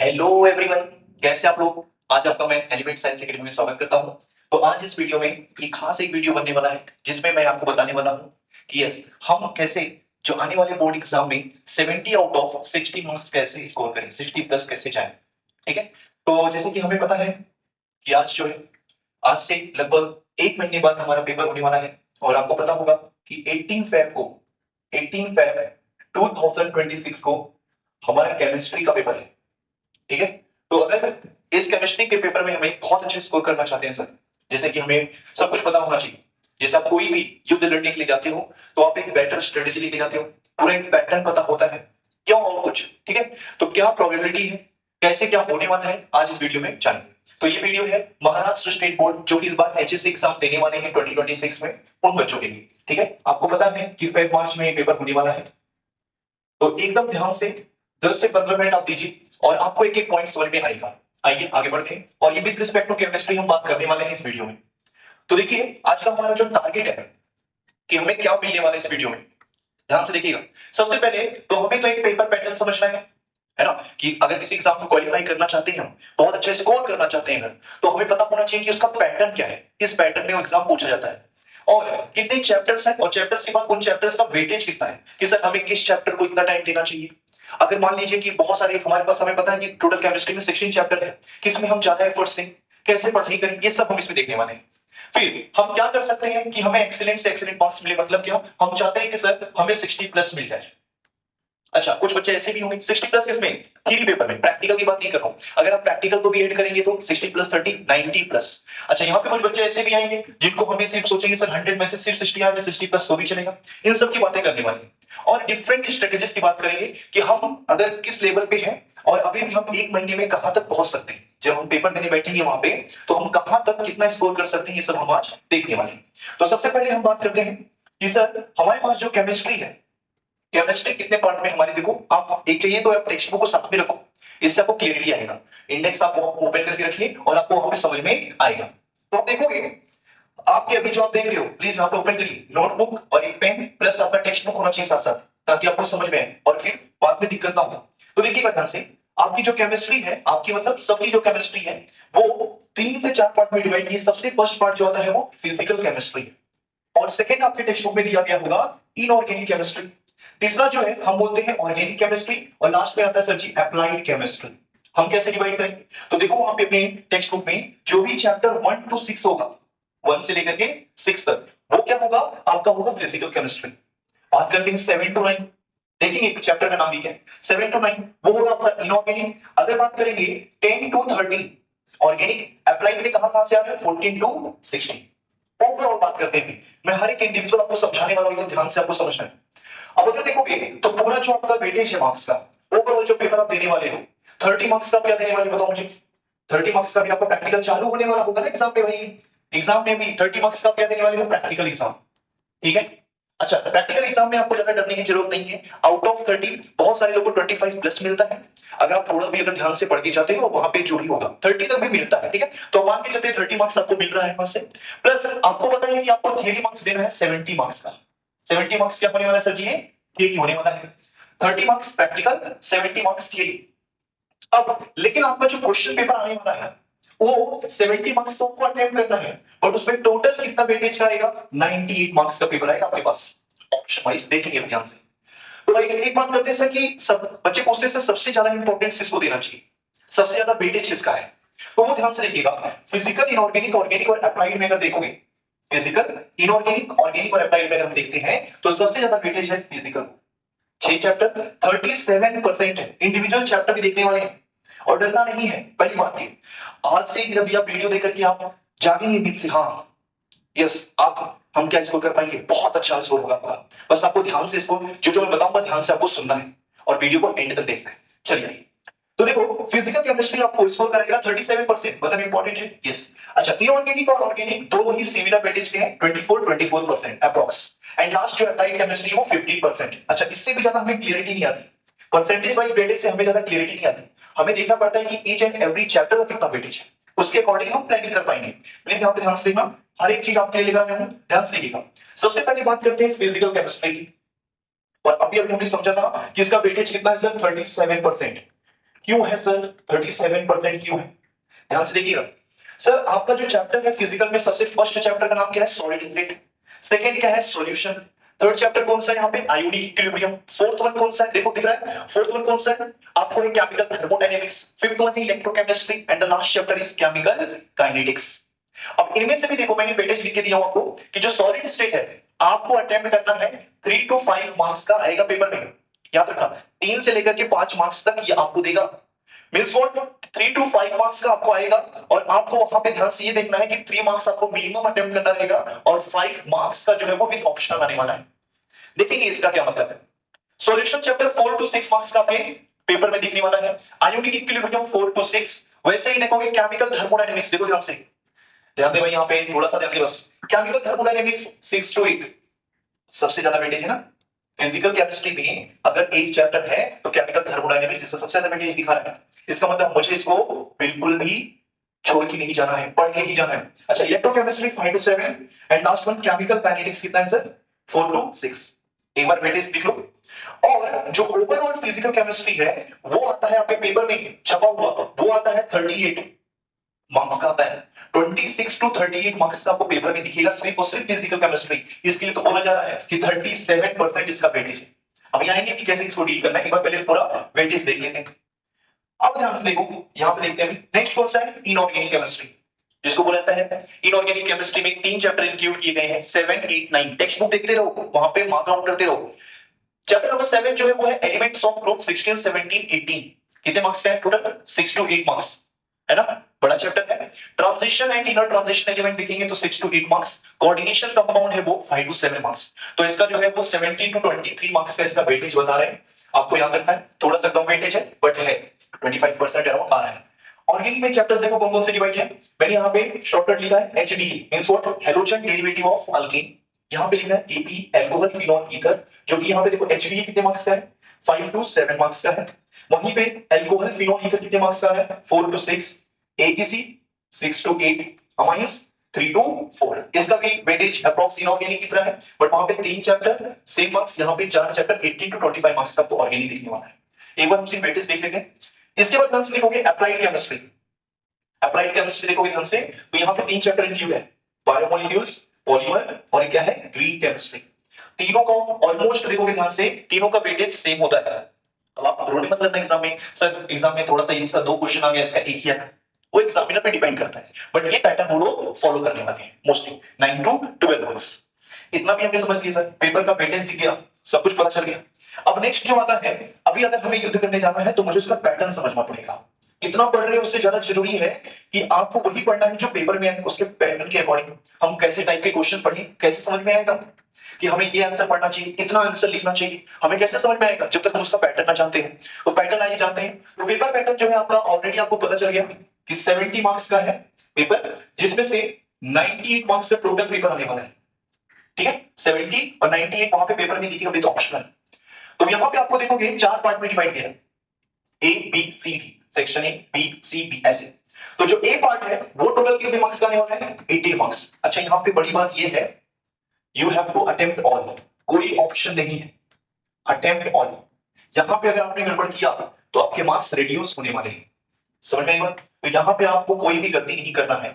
Hello everyone, कैसे आप लोग। आज आपका मैं एलिमेंट साइंस एकेडमी में स्वागत करता हूं। तो आज इस वीडियो में एक वीडियो बनने वाला है जिसमें मैं आपको बताने वाला हूं कि यस, हम कैसे जो आने वाले बोर्ड एग्जाम में 70 आउट ऑफ 60 मार्क्स कैसे स्कोर करें, 60 प्लस कैसे जाए। ठीक है। तो जैसे कि हमें पता है कि आज जो है, आज से लगभग एक महीने बाद हमारा पेपर होने वाला है। और आपको पता होगा कि 18 फेब 2026 को हमारा केमिस्ट्री का पेपर है। ठीक है। तो अगर इस केमिस्ट्री के पेपर में हमें बहुत अच्छे स्कोर करना चाहते हैं सर, जैसे कि हमें सब कुछ पता होना चाहिए। जैसे आप कोई भी युद्ध लड़ने के लिए जाते हो तो आप एक बेटर स्ट्रेटेजी लेके जाते हो, पूरा एक पैटर्न पता होता है क्यों और कुछ। ठीक है। तो क्या प्रोबेबिलिटी है, कैसे क्या होने वाला है, आज इस वीडियो में जानेंगे। तो ये वीडियो है महाराष्ट्र स्टेट बोर्ड जो कि इस बार एचएससी एग्जाम देने वाले हैं 2026 में, उन बच्चों के लिए। ठीक है। आपको पता है कि फेब मार्च में ये पेपर होने वाला है। तो एकदम ध्यान से 10 से 15 मिनट आप दीजिए और आपको एक एक पॉइंट समझ में आएगा। आइए आगे बढ़ते हैं। और ये विद रिस्पेक्ट टू केमिस्ट्री हम बात करने वाले हैं इस वीडियो में। तो देखिए, आज का हमारा जो टारगेट है कि हमें क्या मिलने वाला है इस वीडियो में, ध्यान से देखिएगा। सबसे पहले तो हमें तो एक पेपर पैटर्न समझना है ना, कि अगर किसी एग्जाम को क्वालिफाई करना चाहते हैं, हम बहुत अच्छा स्कोर करना चाहते हैं अगर, तो हमें पता होना चाहिए कि उसका पैटर्न क्या है, इस पैटर्न में वो एग्जाम पूछा जाता है और कितने चैप्टर्स हैं, और चैप्टर्स के बाद उन चैप्टर्स का वेटेज कितना है कि सर हमें किस चैप्टर को इतना टाइम देना चाहिए। अगर मान लीजिए कि बहुत सारे हमारे पास, हमें पता है कि टोटल केमिस्ट्री में 16 चैप्टर है, किसमें हम ज्यादा एफर्ट्स दें, कैसे पढ़ाई करें, ये सब हम इसमें देखने वाले हैं। फिर हम क्या कर सकते हैं कि हमें एक्सीलेंट से एक्सीलेंट मार्क्स मिले, मतलब क्या, हम चाहते हैं कि सर हमें 60 प्लस मिल जाए। अच्छा, कुछ बच्चे ऐसे भी होंगे 60 प्लस किसमें, थ्योरी पेपर में, प्रैक्टिकल की बात नहीं कर रहा हूं। अगर आप प्रैक्टिकल को भी ऐड करेंगे तो 60 प्लस 30 90 प्लस। अच्छा, यहाँ पे कुछ बच्चे ऐसे भी आएंगे जिनको हमें सिर्फ सोचेंगे सर 100 में से सिर्फ 60 आ जाए, 60 प्लस तो भी चलेगा। इन सब की बातें करने वाले हैं और डिफरेंट स्ट्रेटेजीज की बात करेंगे कि हम अगर किस लेवल पे हैं और अभी भी हम एक महीने में कहां तक पहुंच सकते हैं। जब हम पेपर देने बैठेंगे वहां पे तो हम कहां तक कितना स्कोर कर सकते हैं, ये सब हम आज देखने वाले हैं। तो सबसे पहले हम बात करते हैं कि सर हमारे पास जो केमिस्ट्री है, केमिस्ट्री कितने पार्ट में हमारी, देखो आप एक चाहिए तो आप टेक्स्ट बुक को साथ में रखो, इससे आपको क्लियरिटी आएगा। इंडेक्स आप ओपन करके रखिए और आपको वहां पे समझ में आएगा। तो आप देखोगे, आपके अभी जो आप देख रहे हो, प्लीज यहाँ पे ओपन करिए नोटबुक और एक पेन प्लस आपका टेक्स्ट बुक होना चाहिए साथ साथ, ताकि आपको समझ में आए और फिर बाद में दिक्कत ना हो। तो देखिए ध्यान से, आपकी जो केमिस्ट्री है, आपकी मतलब सबकी जो केमिस्ट्री है वो 3 से 4 पार्ट में डिवाइड की। सबसे फर्स्ट पार्ट जो आता है वो फिजिकल केमिस्ट्री, और सेकंड आपके टेक्स्ट बुक में दिया गया होगा इनऑर्गेनिक केमिस्ट्री। तीसरा जो है हम बोलते हैं ऑर्गेनिक केमिस्ट्री, और लास्ट में आता है सर जी अप्लाइड केमिस्ट्री। हम कैसे डिवाइड करेंगे, तो देखो वहां पे अपने टेक्स्ट बुक में जो भी चैप्टर 1 to 6 होगा, 1 से लेकर के 6 तक, वो क्या होगा, आपका होगा फिजिकल केमिस्ट्री। बात करते हैं 7 to 9, देखेंगे चैप्टर का नाम ही क्या है, 7 to 9 वो होगा आपका इनऑर्गेनिक। अगर बात करेंगे 10 to 13 ऑर्गेनिक, अप्लाइड में कहां कहां से आ रहे हैं 14 to 16। ओवरऑल बात करते हैं, मैं हर एक इंडिविजुअल आपको समझाने वाला हूं, एकदम ध्यान से आपको समझना है। अब अगर देखोगे तो पूरा जो आपका वेटेज है मार्क्स का, ओवरऑल जो पेपर आप देने वाले हो, 30 मार्क्स का क्या देने वाले बताओ मुझे। 30 मार्क्स का भी आपका प्रैक्टिकल चालू होने वाला होगा ना एग्जाम पे, भाई एग्जाम में भी 30 मार्क्स का क्या देने वाले हो, प्रैक्टिकल एग्जाम। ठीक है। अच्छा, प्रैक्टिकल एग्जाम में आपको ज्यादा डरने की जरूरत नहीं है। आउट ऑफ 30 बहुत सारे लोगों को 25 प्लस मिलता है। अगर आप थोड़ा भी अगर ध्यान से पढ़ के जाते हो वहां पे जो भी होगा 30 तक भी मिलता है। ठीक है। तो मान के चलते 30 मार्क्स आपको मिल रहा है वहां से, प्लस आपको पता है कि आपको थियरी मार्क्स देना है 70 मार्क्स का। 70 मार्क्स क्या होने वाला है सर जी, थियरी होने वाला है। 30 मार्क्स प्रैक्टिकल, 70 मार्क्स थियरी। अब लेकिन आपका जो क्वेश्चन पेपर आने वाला है वो 70 मार्क्स तो आपको अटेम्प्ट करना है, और उसमें टोटल कितना वेटेज का आएगा, 98 मार्क्स का पेपर आएगा आपके पास। ऑप्शन वाइज देखेंगे ध्यान से। तो एक बात करते हैं सर कि सब बच्चे पूछते हैं सर सबसे ज्यादा इंपॉर्टेंस किसको देना चाहिए, सबसे ज्यादा वेटेज किसका है। तो वो ध्यान से देखिएगा, फिजिकल, इनऑर्गेनिक, ऑर्गेनिक और अप्लाइड में अगर देखोगे, फिजिकल, इनऑर्गेनिक, ऑर्गेनिक और अप्लाइड में अगर हम देखते हैं तो सबसे ज्यादा वेटेज है फिजिकल। 6 चैप्टर 37% है, इंडिविजुअल चैप्टर भी देखने वाले हैं और डरना नहीं है। पहली बात ये, आज से जब आप वीडियो देख करके आप जागेंगे नींद से, हाँ यस आप, हम क्या स्कोर कर पाएंगे, बहुत अच्छा स्कोर होगा आपका। बस आपको ध्यान से इसको जो मैं बताऊंगा ध्यान से आपको सुनना है और वीडियो को एंड तक देखना है। चलिए, तो देखो फिजिकल केमिस्ट्री आपको स्कोर करेगा 37%, मतलब इंपॉर्टेंट है। यस। अच्छा, इनऑर्गेनिक और ऑर्गेनिक दोनों ही सिमिलर वेटेज के हैं, 24% अप्रॉक्स। एंड लास्ट जो अप्लाइड केमिस्ट्री वो 50%। अच्छा, इससे भी ज्यादा हमें क्लियरिटी नहीं आती, परसेंटेज वाइज वेटेज से हमें ज्यादा क्लियरिटी नहीं आती। हमें देखना पड़ता है कि ईच एंड एवरी चैप्टर का कितना वेटेज है, उसके अकॉर्डिंग हम प्लानिंग कर पाएंगे। प्लीज यहाँ पे ध्यान से देखना, हर एक चीज आपके लिए लिखा है, ध्यान से देखिएगा। सबसे पहले बात करते हैं फिजिकल केमिस्ट्री की, और अभी अभी हमने समझा था कि इसका वेटेज कितना है सर, 37%। क्यों है सर 37% क्यों है? ध्यान से देखिएगा सर, आपका जो चैप्टर है फिजिकल में सबसे फर्स्ट चैप्टर का नाम क्या है? Solid state. सेकंड क्या है? सॉल्यूशन। थर्ड चैप्टर कौन सा है यहाँ पे? Ionic equilibrium. फोर्थ वन कौन सा है? देखो दिख रहा है, फोर्थ वन कौन सा है आपको? है केमिकल थर्मोडायनेमिक्स। फिफ्थ वन है electrochemistry and the last chapter is chemical kinetics. अब इनमें से भी देखो मैंने वेटेज लिख के दिया हूं आपको कि जो सॉलिड स्टेट है आपको अटेम्प्ट करना है 3 to 5 मार्क्स का आएगा पेपर में। याद रखना 3 से लेकर के 5 मार्क्स तक ये आपको देगा। Means what? 3 to 5 मार्क्स का आपको आएगा और आपको वहां पे ध्यान से ये देखना है कि 3 मार्क्स आपको मिनिमम अटेम्प्ट करना रहेगा और 5 मार्क्स का जो है वो विद ऑप्शनल आने वाला है। देखेंगे इसका क्या मतलब है। सॉल्यूशन चैप्टर 4 to 6 मार्क्स का आपके पेपर में दिखने वाला है। Ionic equilibrium 4 to 6। वैसे ही देखोगे केमिकल थर्मोडायनेमिक्स, देखो ध्यान से, ध्यान दे भाई, यहाँ पे थोड़ा सा ध्यान दे बस। केमिकल थर्मोडायनेमिक्स 6 to 8 सबसे ज्यादा वेटेज है ना। फिजिकल केमिस्ट्री में अगर एक चैप्टर है तो केमिकल थर्मोडायनेमिक्स इसका सबसे ज्यादा वेटेज दिखा रहा है। इसका मतलब मुझे इसको बिल्कुल भी छोड़ के नहीं जाना है, पढ़ के ही जाना है। अच्छा, electrochemistry 5 to 7 and last one chemical kinetics कितना है सर? 4 to 6। एक बार वेटेज लिख लो। और जो ओवरऑल फिजिकल केमिस्ट्री है वो आता है आपके पेपर में छपा हुआ, वो आता है 38 मार्क्स का आता है। 26 to 38 मार्क्स का आपको पेपर में दिखेगा सिर्फ और सिर्फ फिजिकल केमिस्ट्री। इसके लिए तो बोला जा रहा है कि 37% इसका वेटेज है। अब यहाँ आएंगे कि कैसे इसको डील करना है, एक बार पहले पूरा वेटेज देख लेते हैं। अब ध्यान से देखो, यहाँ पे देखते हैं नेक्स्ट कौन सा है? इनऑर्गेनिक केमिस्ट्री, जिसको बोला जाता है इनऑर्गेनिक केमिस्ट्री में 3 चैप्टर इंक्लूड किए गए हैं, 7, 8, 9। टेक्स्ट बुक देखते रहो, वहां पे मार्क आउट करते रहो। चैप्टर नंबर 7 जो है वो है एलिमेंट्स ऑफ ग्रुप 16, 17, 18। कितने मार्क्स का है टोटल? 6 to 8 मार्क्स, है ना, बड़ा चैप्टर है। Transition and inner transition element देखेंगे तो 6 to 8 मार्क्स। कोऑर्डिनेशन कंपाउंड है वो 5 to 7 मार्क्स। तो इसका जो है वो 17 to 23 मार्क्स का इसका वेटेज बता रहे हैं। आपको याद रखना है, थोड़ा सा कम वेटेज है बट है 25% अराउंड आ रहा है। ऑर्गेनिक में चैप्टर्स देखो कौन कौन से डिवाइड है। मैंने यहाँ पे शॉर्टकट लिखा है HD, means what? Halogen derivative of alkane. यहाँ पे लिखा है एपी, एल्कोहल फिनोल ईथर, जो कि यहाँ पे देखो एचडी कितने मार्क्स का है? 5 to 7 मार्क्स का है। वहीं पे एल्कोहल फिनोल ईथर कितने मार्क्स का है? 4 to 6। एकीसी 6 to 8। Amines 3 to 4। इसका भी वेटेज अप्रॉक्स इनऑर्गेनिक की तरह है बट वहां पे 3 चैप्टर सेम मार्क्स, यहाँ पे 4 चैप्टर 18 to 25 मार्क्स का आपको ऑर्गेनिक दिखने वाला है। एक बार हम सिर्फ वेटेज देख लेते हैं। इसके बाद ध्यान से देखोगे अप्लाइड केमिस्ट्री। अप्लाइड केमिस्ट्री देखोगे ध्यान से तो यहाँ पे 3 चैप्टर इंक्लूड है, बायोमोलिक्यूल्स, पॉलीमर और क्या है? Green chemistry. तीनों का ऑलमोस्ट देखोगे ध्यान से तीनों का वेटेज सेम होता है। अब आप रोने मत लगना एग्जाम में, सर एग्जाम में थोड़ा सा इसका 2 क्वेश्चन आ गया, इसका 1 ही है। वो एग्जामिनर पे डिपेंड करता है बट ये पैटर्न वो लोग फॉलो करने वाले हैं मोस्टली 9 to 12 मार्क्स। इतना भी हमने समझ लिया सर, पेपर का वेटेज दिख गया, सब कुछ पता चल गया। अब नेक्स्ट जो आता है, अभी अगर हमें युद्ध करने जाना है तो मुझे उसका पैटर्न समझना पड़ेगा। कितना पढ़ रहे हैं उससे ज्यादा जरूरी है कि आपको वही पढ़ना है जो पेपर में है, उसके पैटर्न के अकॉर्डिंग हम कैसे टाइप के क्वेश्चन पढ़ें, कैसे समझ में आएगा कि हमें ये आंसर पढ़ना चाहिए, इतना आंसर लिखना चाहिए, हमें कैसे समझ में आएगा जब तक हम उसका पैटर्न ना जानते हैं। तो पैटर्न आइए जानते हैं। तो पेपर पैटर्न जो है आपका ऑलरेडी आपको पता चल गया कि 70 मार्क्स का है पेपर, जिसमें से 98 मार्क्स से टोटल पेपर आने वाला है। ठीक है, 70 और 98 वहां पे पेपर में दिखेगा विद ऑप्शनल। तो यहां पे आपको देखोगे 4 पार्ट में डिवाइड किया है, A B C D, section A B C B ऐसे। तो जो ए पार्ट है वो टोटल कितने मार्क्स का आने वाला है? 18 मार्क्स। अच्छा, यहां पे बड़ी बात ये है, you have to attempt all, कोई ऑप्शन नहीं है, अटेम्प्ट ऑल। यहां पे अगर आपने गड़बड़ किया तो आपके मार्क्स रिड्यूस होने वाले हैं। समझ में आई बात? तो यहां पे आपको कोई भी गलती नहीं करना है।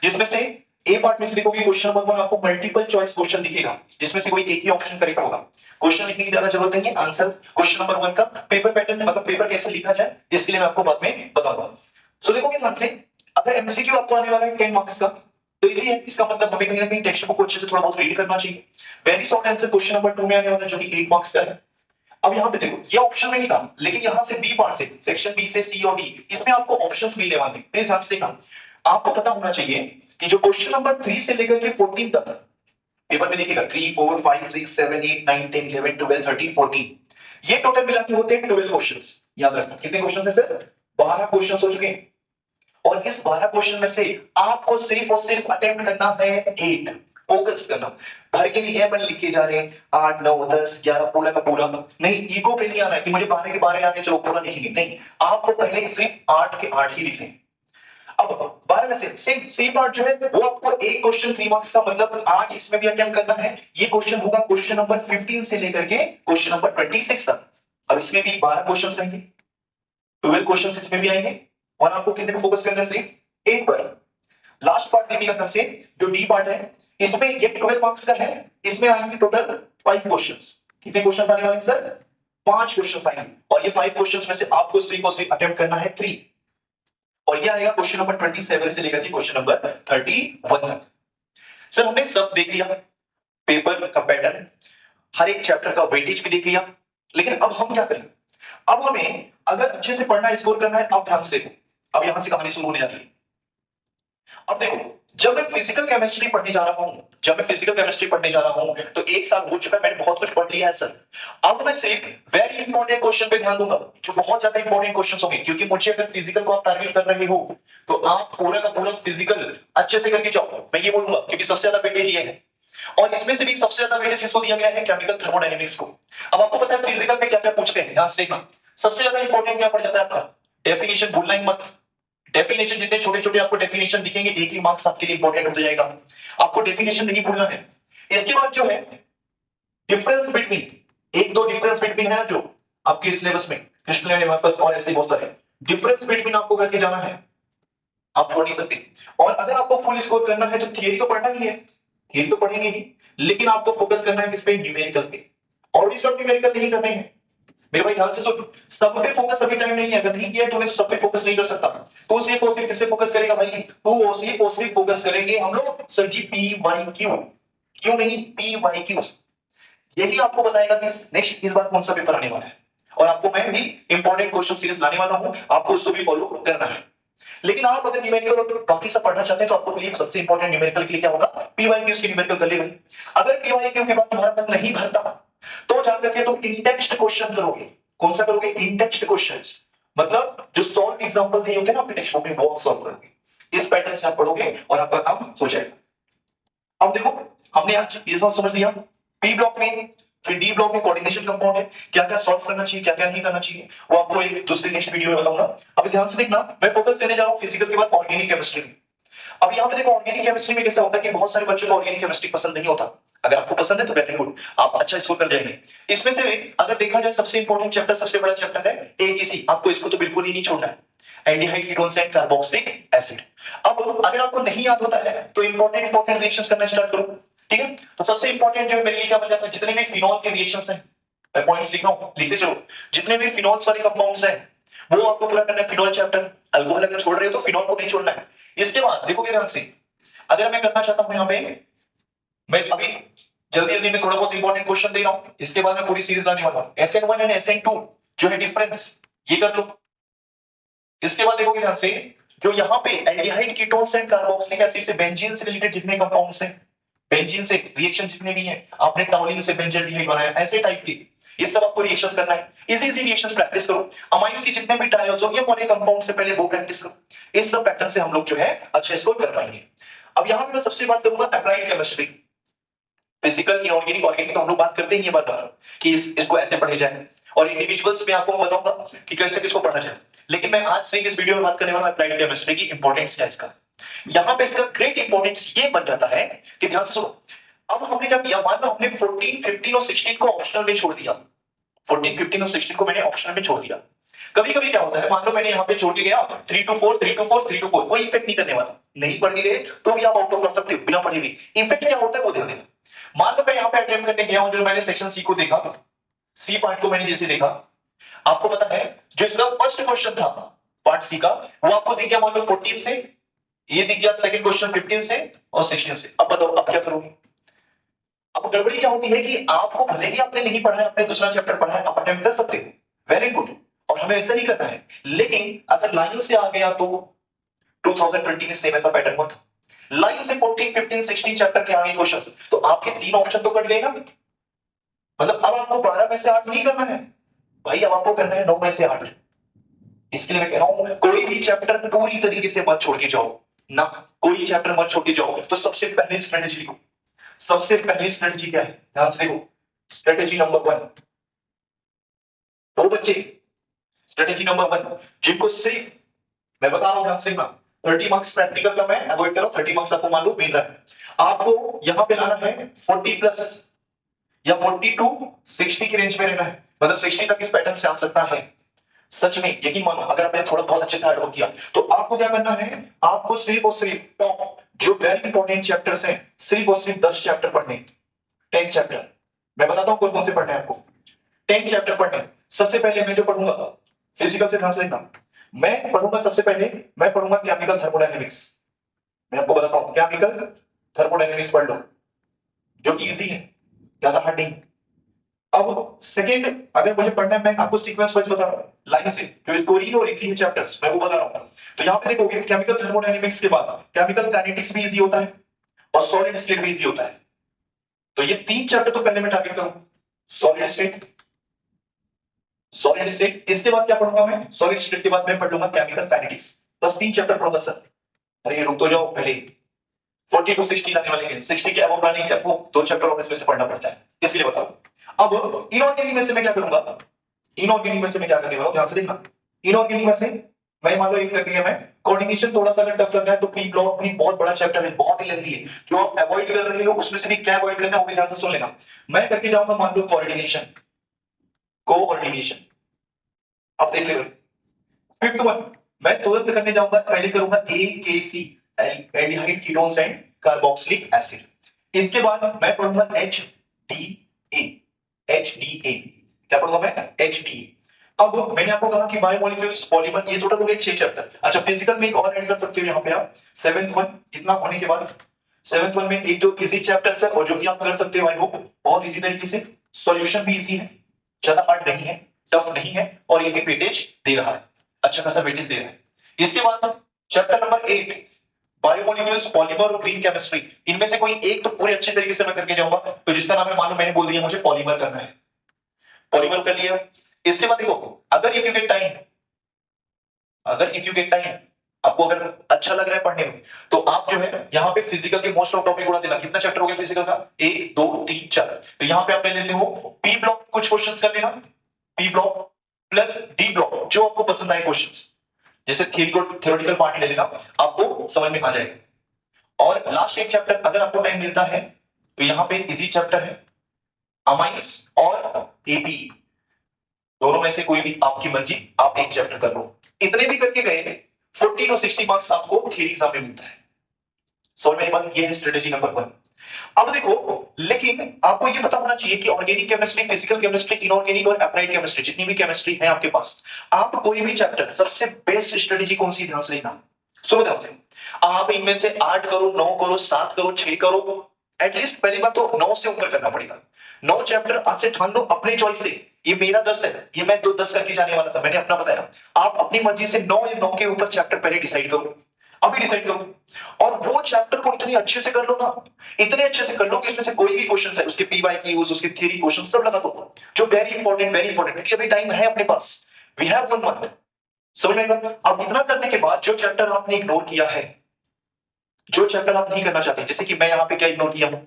जिसमें से ए पार्ट में से देखोगे क्वेश्चन नंबर 1 आपको मल्टीपल चॉइस क्वेश्चन दिखेगा, जिसमें से कोई एक ही ऑप्शन करेक्ट होगा। क्वेश्चन लिखने की ज्यादा जरूरत नहीं है, आंसर क्वेश्चन नंबर 1 का पेपर पैटर्न मतलब पेपर कैसे लिखा जाए इसके लिए मैं आपको बाद में बताऊंगा। सो देखोगे ध्यान से, अगर एमसीक्यू आपको आने वाला है 10 मार्क्स का तो इजी है, इसका मतलब हमें कहीं ना कहीं टेक्स्ट बुक को अच्छे से थोड़ा बहुत रीड करना चाहिए। Very short answer question number 2 में आने वाला है जो कि 8 मार्क्स का है। अब यहाँ पे देखो ये ऑप्शन में नहीं था, लेकिन यहाँ से बी पार्ट से, सेक्शन बी से सी और डी, इसमें आपको ऑप्शंस मिलने वाले हैं। प्लीज ध्यान से देखना, आपको पता होना चाहिए कि जो क्वेश्चन नंबर 3 से लेकर के 14 तक पेपर में देखिएगा, 3 4 5 6 7 8 9 10 11 12 13 14, ये टोटल मिला के होते हैं 12 क्वेश्चंस। याद रखना कितने क्वेश्चंस है सर? 12 क्वेश्चंस हो चुके हैं। और इस 12 क्वेश्चन में से आपको सिर्फ और सिर्फ अटेम्प्ट करना है 8। फोकस करना, भर के नहीं अपन लिखे जा रहे हैं 8 9 10 11 पूरा का पूरा नहीं। ईगो पे नहीं आना है कि मुझे 12 के 12 आने चलो पूरा लिखेंगे, नहीं, आपको पहले सिर्फ 8 के 8 ही लिखने। अब 12 में से सेम सी पार्ट जो है वो आपको एक क्वेश्चन 3 मार्क्स का मतलब 8 इसमें भी अटेम्प्ट करना है। ये क्वेश्चन होगा क्वेश्चन नंबर 15 से लेकर के क्वेश्चन नंबर 26 तक। अब इसमें भी 12 क्वेश्चंस रहेंगे। 12 क्वेश्चन इसमें भी आएंगे और आपको कितने पे फोकस करना है? सिर्फ 8 पर। लास्ट पार्ट देखिएगा से जो डी पार्ट है, इसमें ये 12 मार्क्स का है, इसमें आएंगे टोटल 5 क्वेश्चंस। कितने क्वेश्चन आने वाले सर? 5 क्वेश्चन आएंगे और ये 5 क्वेश्चंस में से आपको सिर्फ और सिर्फ अटेम्प्ट करना है 3, और ये आएगा क्वेश्चन नंबर 27 से लेकर के क्वेश्चन नंबर 31 तक। सर हमने सब देख लिया, पेपर का पैटर्न, हर एक चैप्टर का वेटेज भी देख लिया, लेकिन अब हम क्या करें? अब हमें अगर अच्छे से पढ़ना स्कोर करना है, अब ध्यान से देखो, अब यहां से कहानी शुरू होने जाती है। अब देखो, जब मैं फिजिकल केमिस्ट्री पढ़ने जा रहा हूं, तो एक साल हो चुका है, मैंने बहुत कुछ पढ़ लिया है सर। अब मैं सिर्फ वेरी इंपॉर्टेंट क्वेश्चन पे ध्यान दूंगा, जो बहुत ज्यादा इंपॉर्टेंट क्वेश्चन होंगे, क्योंकि मुझे अगर फिजिकल को आप टारगेट कर रहे हो तो आप पूरा का पूरा फिजिकल अच्छे से करके जाओ, मैं ये बोलूंगा, क्योंकि सबसे ज्यादा वेटेज ये है। और इसमें से भी सबसे ज्यादा वेटेज किसको दिया गया है? केमिकल थर्मोडायनेमिक्स को। अब आपको पता है फिजिकल में क्या क्या पूछते हैं, ध्यान से देखना। सबसे ज्यादा इंपॉर्टेंट क्या पड़ जाता है आपका? डेफिनेशन, भूलना ही मत। डेफिनेशन जितने छोटे छोटे आपको डेफिनेशन दिखेंगे, एक ही मार्क्स आपके लिए इंपॉर्टेंट हो जाएगा, आपको डेफिनेशन नहीं भूलना है। इसके बाद जो है डिफरेंस बिटवीन, एक दो डिफरेंस बिटवीन है ना जो आपके सिलेबस में कृष्ण ने और ऐसे बहुत सारे डिफरेंस बिटवीन आपको करके जाना है, आप पढ़ नहीं सकते। और अगर आपको फुल स्कोर करना है तो थियरी तो पढ़ना ही है, थियरी तो पढ़ेंगे ही, लेकिन आपको फोकस करना है किस पे? न्यूमेरिकल पे। और ये सब न्यूमेरिकल नहीं करने हैं मेरे भाई, ध्यान से सुन। सब पे फोकस अभी टाइम नहीं है, अगर नहीं किया तूने तो सब पे फोकस नहीं कर सकता। तो सिर्फ और सिर्फ किस पे फोकस करेगा भाई? तू सिर्फ और सिर्फ फोकस करेंगे हम लोग sir ji P Y Q, क्यों नहीं पी वाई क्यू। यही आपको बताएगा कि नेक्स्ट इस बार कौन सा पेपर आने वाला है, और आपको मैं भी इंपॉर्टेंट क्वेश्चन सीरीज लाने वाला हूं, आपको उसको भी फॉलो करना है। लेकिन आप अगर न्यूमेरिकल और बाकी सब पढ़ना चाहते हैं तो आपको लिए सबसे इंपॉर्टेंट न्यूमेरिकल के लिए क्या होगा? पीवाईक्यूज की न्यूमेरिकल कर ले भाई। अगर पीवाईक्यू के बाद तुम्हारा मन नहीं भरता तो जाकर के तुम इंटेक्स्ट क्वेश्चन करोगे। कौन सा करोगे? इंटेक्स्ट क्वेश्चंस, मतलब जो सॉल्व एग्जांपल नहीं होते ना अपने टेक्स्ट बुक में, वो आप सॉल्व करोगे। इस पैटर्न से आप पढ़ोगे और आपका काम हो जाएगा। अब देखो, हमने आज ये सब समझ लिया। पी ब्लॉक में, फिर डी ब्लॉक में कोऑर्डिनेशन कंपाउंड है, क्या क्या सॉल्व करना चाहिए, क्या क्या नहीं करना चाहिए, वो आपको एक दूसरे नेक्स्ट वीडियो में बताऊंगा। अभी ध्यान से देखना, मैं फोकस करने जा रहा हूं फिजिकल के बाद ऑर्गेनिक केमिस्ट्री में। अब यहाँ पे देखो, ऑर्गेनिक केमिस्ट्री में कैसा होता है कि बहुत सारे बच्चों को ऑर्गेनिक केमिस्ट्री पसंद नहीं होता। अगर आपको पसंद है तो वेरी गुड, आप अच्छा स्कोर कर जाएंगे। इसमें से अगर देखा जाए सबसे इंपॉर्टेंट चैप्टर, सबसे बड़ा चैप्टर है एटीसी, आपको इसको तो बिल्कुल ही नहीं छोड़ना है, aldehyde ketones and carboxylic acid. अब अगर आपको नहीं याद होता है तो इंपॉर्टेंट रिएक्शंस करना स्टार्ट करो, ठीक है? तो सबसे इंपॉर्टेंट जो मेरे लिए क्या बन जाता है, जितने भी फिनॉल के रिएक्शंस हैं, मैं पॉइंट्स लिख रहा हूं, लिखते चलो, जितने भी फिनॉल्स वाले कंपाउंड्स हैं वो आपको पूरा करना है। फिनॉल चैप्टर, अल्कोहल अगर छोड़ रहे हो तो फिनॉल को नहीं छोड़ना है। इसके बाद देखोगे ध्यान से, अगर मैं करना चाहता हूं यहाँ पे, मैं अभी जल्दी जल्दी में थोड़ा बहुत इंपॉर्टेंट क्वेश्चन दे रहा हूं, इसके बाद मैं पूरी सीरीज लाने वाला हूं। SN1 एंड SN2 जो है डिफरेंस, ये कर लो। इसके बाद देखोगे ध्यान से, जो यहाँ पे aldehyde ketones and carboxylic acid से, बेंजीन से रिलेटेड जितने कंपाउंड्स हैं, बेंजीन से रिएक्शन जितने भी हैं, आपने टॉलिन से बेंजल्डिहाइड बनाया, ऐसे टाइप की, ये सब आपको रिएक्शंस करना है। इजी इजी रिएक्शंस प्रैक्टिस करो। अमाइन से जितने भी डायजोनियम वाले कंपाउंड से पहले वो प्रैक्टिस करो। इस सब पैटर्न से हम लोग जो है अच्छा स्कोर कर पाएंगे। अब यहां पे मैं सबसे बात करूंगा applied chemistry. Physical, inorganic, organic तो हम लोग बात करते ही हैं बार बार कि इसको ऐसे पढ़े जाए, और इंडिविजुअल्स में आपको बताऊंगा कि कैसे किसको पढ़ा जाए। लेकिन मैं आज से इस वीडियो में बात करने वाला हूं अप्लाइड केमिस्ट्री की इंपॉर्टेंस क्या इसका। यहां पे इसका ग्रेट इंपॉर्टेंस ये बन जाता है कि ध्यान से सुनो। अब हमने क्या किया, मान लो हमने 14, 15 और 16 को ऑप्शनल में छोड़ दिया। 14, 15 और 16 को मैंने ऑप्शनल में छोड़ दिया। कभी कभी क्या होता है, मान लो मैंने यहाँ पे छोड़ के गया 3 to 4, 3 to 4, 3 to 4, कोई इफेक्ट नहीं करने वाला, नहीं पढ़ रहे तो भी आप आउट ऑफ कर सकते हो बिना पढ़े भी। इफेक्ट क्या होता है वो ध्यान देना। मान लो मैं यहाँ पे अटेम्प्ट करने गया हूं, जो मैंने सेक्शन सी को देखा, सी पार्ट को मैंने जैसे देखा, आपको पता है जो इसका फर्स्ट क्वेश्चन था पार्ट सी का, वो आपको दिख गया मान लो 14 से, ये दिख गया सेकंड क्वेश्चन 15 से और 16 से। अब बताओ अब क्या करोगे? अब गड़बड़ी क्या होती है कि आपको भले ही आपने नहीं पढ़ा है, आपने दूसरा चैप्टर पढ़ा है, आप अटेम्प्ट कर सकते हो, वेरी गुड, और हमें ऐसा नहीं करना है। लेकिन अगर लाइन से आ गया तो 2020 में सेम ऐसा पैटर्न हुआ था, लाइन से 14, 15, 16 चैप्टर के आगे क्वेश्चंस, तो आपके 3 ऑप्शन तो कट गए ना। मतलब अब आपको 12 में से 8 नहीं करना है भाई, अब आपको करना है 9 में से 8। इसके लिए मैं कह रहा हूं कोई भी चैप्टर पूरी तरीके से मत छोड़ के जाओ ना, कोई चैप्टर मत छोड़ के जाओ। तो सबसे पहले स्ट्रेटेजी लिखो। सबसे पहली स्ट्रेटेजी क्या है, ध्यान से देखो। स्ट्रेटेजी नंबर 1, वो बच्चे स्ट्रेटेजी नंबर 1 जिनको सिर्फ, मैं बता रहा हूं ध्यान से ना, 30 मार्क्स प्रैक्टिकल का मैं अवॉइड करो, 30 मार्क्स आपको मान लो मिल रहा है, आपको यहां पे लाना है 40 प्लस या 40 टू 60 की रेंज में रहना है, मतलब 60 तक इस पैटर्न से आ सकता है। सच में यकीन मानो, अगर आपने थोड़ा बहुत अच्छे से हार्डवर्क किया तो आपको क्या करना है, आपको सिर्फ और सिर्फ टॉप जो वेरी इंपॉर्टेंट चैप्टर्स हैं सिर्फ और सिर्फ 10 चैप्टर पढ़ने, 10 चैप्टर। मैं बताता हूं कौन कौन से पढ़ने हैं आपको। 10 चैप्टर पढ़ने। सबसे पहले मैं जो पढ़ूंगा, फिजिकल से ध्यान से देखना, मैं पढ़ूंगा सबसे पहले, मैं पढ़ूंगा केमिकल थर्मोडायनेमिक्स। मैं आपको बताता हूं केमिकल थर्मोडायनेमिक्स पढ़ लो, जो कि इजी है, ज्यादा हार्ड नहीं। अब सेकंड अगर मुझे पढ़ना है, मैं आपको सीक्वेंस वाइज बता रहा हूं, लाइन से, जो स्टोरी और इजी है चैप्टर्स मैं वो बता रहा हूं। तो यहां पे देखोगे केमिकल थर्मोडायनेमिक्स के बाद केमिकल काइनेटिक्स भी इजी होता है और सॉलिड स्टेट भी इजी होता है। तो ये 3 चैप्टर तो पहले मैं टारगेट करूं, सॉलिड स्टेट, सॉलिड स्टेट। इसके बाद क्या पढ़ूंगा मैं, सॉलिड स्टेट के बाद मैं पढ़ लूंगा केमिकल काइनेटिक्स। बस 3 चैप्टर पढ़ूंगा सर। अरे रुक तो जाओ, पहले 40 टू 60 आने वाले हैं, 60 के अबव आने के लिए आपको 2 चैप्टर और इसमें से पढ़ना पड़ता है, इसलिए बताओ। अब इनऑर्गेनिक में से मैं क्या करूंगा, इनऑर्गेनिक में से मैं क्या करने वाला हूं, ध्यान से देखना। इनऑर्गेनिक में से मैं मान लो एक प्रक्रिया में कोऑर्डिनेशन थोड़ा सा अगर टफ लग रहा है तो पी ब्लॉक भी बहुत बड़ा चैप्टर है, बहुत ही लेंथी है, जो आप अवॉइड कर रहे हो उसमें से भी क्या अवॉइड करना है वो भी ध्यान से सुन लेना। मैं करके जाऊंगा मान लो कोऑर्डिनेशन, कोऑर्डिनेशन। अब देख ले, फिफ्थ वन मैं तुरंत करने जाऊंगा, पहले करूंगा AKC, aldehyde ketones and carboxylic acid. इसके बाद मैं पढ़ूंगा HDA, HDA क्या पढ़ूंगा मैं, HDA। अब मैंने आपको कहा कि बायोमोलिक्यूल्स, पॉलीमर, ये टोटल हो गए 6 चैप्टर। अच्छा फिजिकल में एक और ऐड कर सकते हो यहाँ पे आप, 7th वन। इतना होने के बाद 7th वन में एक जो इजी चैप्टर्स है और जो कि आप कर सकते हो, आई होप बहुत इजी तरीके से, सॉल्यूशन भी इजी है, ज्यादा हार्ड नहीं है, टफ नहीं है, और ये भी वेटेज दे रहा है, अच्छा खासा वेटेज दे रहा है। इसके बाद चैप्टर नंबर 8 बायोमोलिक्यूल्स, पॉलीमर और ग्रीन केमिस्ट्री। इनमें से कोई एक तो पूरे अच्छे तरीके से मैं करके जाऊंगा, तो जिसका नाम है, मान लो मैंने बोल दिया मुझे पॉलीमर करना है, पॉलीमर कर लिया। इसके बाद देखो, अगर इफ यू गेट टाइम, अगर इफ यू गेट टाइम, आपको अगर अच्छा लग रहा है पढ़ने में, तो आप जो है यहाँ पे फिजिकल के मोस्ट ऑफ टॉपिक उड़ा देना। कितना चैप्टर हो गया फिजिकल का, 1 2 3 4। तो यहाँ पे आप ले लेते हो पी ब्लॉक, कुछ क्वेश्चंस कर लेना, P block plus D block, जो आपको पसंद आए क्वेश्चंस, जैसे थ्योरेटिकल पार्ट ले लेना, आपको समझ में आ जाएगा। और लास्ट एक चैप्टर अगर आपको टाइम मिलता है तो यहाँ पे इजी चैप्टर है, अमाइंस और एपी, दोनों में से कोई भी आपकी मर्जी, आप एक चैप्टर कर लो। इतने भी करके गए 40 टू 60 मार्क्स आपको थ्योरी एग्जाम में मिलता है। समझ में बात, ये है स्ट्रेटेजी नंबर 1। अब देखो, लेकिन आपको ये पता होना चाहिए कि organic chemistry, physical chemistry, inorganic और अप्लाइड केमिस्ट्री, जितनी भी केमिस्ट्री है आपके पास, आप कोई भी चैप्टर, सबसे बेस्ट स्ट्रेटेजी कौन सी, ध्यान से देखना, सुनो ध्यान से। आप इनमें से 8 करो, 9 करो, 7 करो, 6 करो, एटलीस्ट पहली बात तो 9 से ऊपर करना पड़ेगा। 9 चैप्टर आज से ठान लो अपने चॉइस से। ये मेरा 10 है, ये मैं 10 करके जाने वाला था, मैंने अपना बताया। आप अपनी मर्जी से 9 या 9 के ऊपर चैप्टर पहले डिसाइड करो, अभी डिसाइड करो, और वो चैप्टर को इतने अच्छे से कर लो ना, इतने अच्छे से कर लो कि इसमें से कोई भी क्वेश्चन है उसके पीवाई की यूज, उसके थ्योरी क्वेश्चन सब लगा दो, जो वेरी इंपॉर्टेंट, वेरी इंपॉर्टेंट, क्योंकि अभी टाइम है अपने पास, वी हैव 1 मंथ। समझ में आएगा। अब इतना करने के बाद जो चैप्टर आपने इग्नोर किया है, जो चैप्टर आप नहीं करना चाहते, जैसे कि मैं यहाँ पे क्या इग्नोर किया हूं,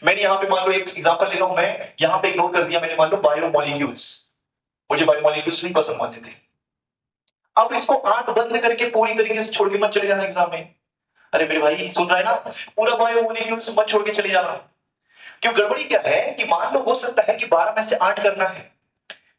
मैंने यहाँ पे मान लो एक एग्जांपल लेता हूं, मैं यहाँ पे इग्नोर कर दिया मैंने, मान लो बायोमोलिक्यूल्स, मुझे बायोमोलिक्यूल्स नहीं पसंद मानते थे। अब इसको आंख बंद करके पूरी तरीके से छोड़ के मत चले जाना एग्जाम में। अरे मेरे भाई सुन रहा है ना, पूरा बायोमोलिक्यूल्स मत छोड़ के चले जाना। क्यों, गड़बड़ी क्या है कि मान लो हो सकता है कि 12 में से 8 करना है,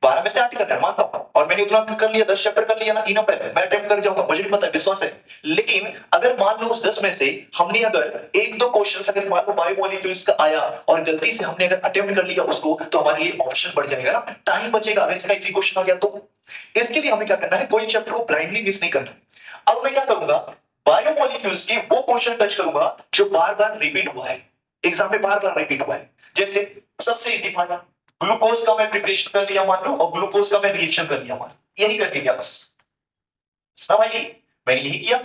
12 में से 8 करना है मानता हूं, और मैंने उतना कर लिया, 10 चैप्टर कर लिया ना, इनफ है, मैं अटेम्प्ट कर जाऊंगा, मुझे भी पता है, विश्वास है। लेकिन अगर मान लो उस 10 में से हमने अगर एक दो क्वेश्चन अगर मान लो बायोमोलिक्यूल्स का आया और गलती से हमने अगर अटेम्प्ट कर लिया उसको, तो हमारे लिए ऑप्शन बढ़ जाएगा ना, टाइम बचेगा अगर इसका इजी क्वेश्चन आ गया तो। इसके लिए हमें क्या करना है, कोई चैप्टर को ब्लाइंडली मिस नहीं करना। अब मैं क्या करूंगा, बायोमोलिक्यूल्स के वो क्वेश्चन टच करूंगा जो बार बार रिपीट हुआ है, एग्जाम में बार बार रिपीट हुआ है। जैसे सबसे इजी पार्ट, ग्लूकोज का मैं प्रिपरेशन कर लिया मान लो, और ग्लूकोज का मैं रिएक्शन कर लिया मान लो, यही करके गया बस, समझ आइए, मैंने यही किया।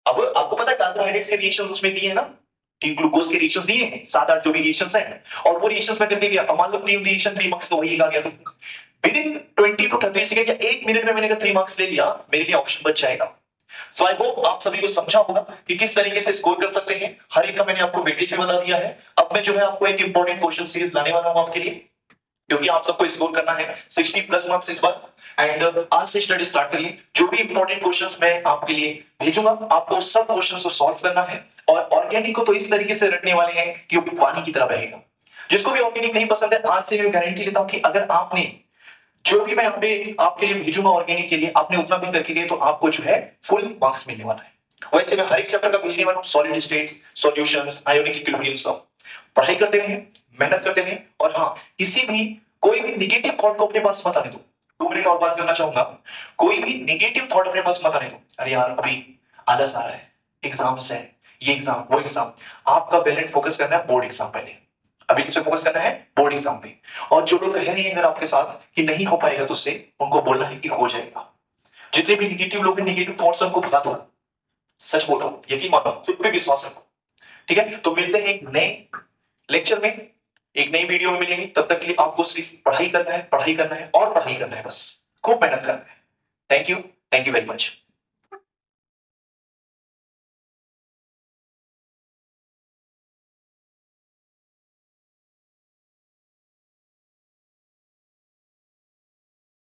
अब आपको पता है कार्बोहाइड्रेट के रिएक्शन उसमें दिए हैं ना, कि ग्लूकोज के रिएक्शंस दिए हैं, 7 8 जो भी रिएक्शंस हैं, और वो रिएक्शंस में करके गया। अब मान लो 3 रिएक्शन 3 मार्क्स, तो वही आ गया, तो विद इन 20 टू 30 सेकंड या 1 मिनट में मैंने अगर 3 मार्क्स ले लिया, मेरे लिए ऑप्शन बच जाएगा। सो आई होप आप सभी को समझा होगा कि किस तरीके से स्कोर कर सकते हैं, हर एक का मैंने आपको वेटेज भी बता दिया है। अब मैं जो है आपको एक इंपॉर्टेंट क्वेश्चन सीरीज लाने वाला हूं आपके लिए, क्योंकि आप सबको स्कोर करना है 60 प्लस मार्क्स इस बार। एंड आज से स्टडी स्टार्ट करिए, जो भी इंपॉर्टेंट क्वेश्चंस मैं आपके लिए भेजूंगा, आपको सब क्वेश्चंस को सॉल्व करना है। और ऑर्गेनिक को तो इस तरीके से रटने वाले हैं कि वो पानी की तरह बहेगा। जिसको भी ऑर्गेनिक नहीं पसंद है, आज से मैं गारंटी लेता हूं कि अगर आपने जो भी मैं यहाँ पे आपके लिए भेजूंगा ऑर्गेनिक के लिए, आपने उतना भी करके गए तो आपको जो है फुल मार्क्स मिलने वाला है। वैसे मैं हर एक चैप्टर का भेजने वाला हूँ, solid states, solutions, ionic equilibrium, सब पढ़ाई करते रहें, मेहनत करते रहें। और हाँ, किसी भी कोई भी निगेटिव थॉट को अपने पास मत आने दो। 2 मिनट और बात करना चाहूंगा। कोई भी निगेटिव थॉट अपने पास मत आने दो, अरे यार अभी आलस आ रहा है, एग्जाम्स है, ये एग्जाम वो एग्जाम। आपका पहले फोकस करना है बोर्ड एग्जाम पहले। अभी किसे फोकस करना है? बोर्ड एग्जाम पे। और जो लोग कह रहे हैं अगर आपके साथ कि नहीं हो पाएगा तुझसे, उनको बोलना है कि हो जाएगा। जितने भी निगेटिव लोग हैं, निगेटिव थॉट्स उनको भगा दो। सच बोलो, यकीन मानो, खुद पे विश्वास रखो। ठीक है, तो मिलते हैं एक नए लेक्चर में, एक नई वीडियो में मिलेंगे। तब तक के लिए आपको सिर्फ पढ़ाई करना है, पढ़ाई करना है और पढ़ाई करना है, बस खूब मेहनत करना है। Thank you very much.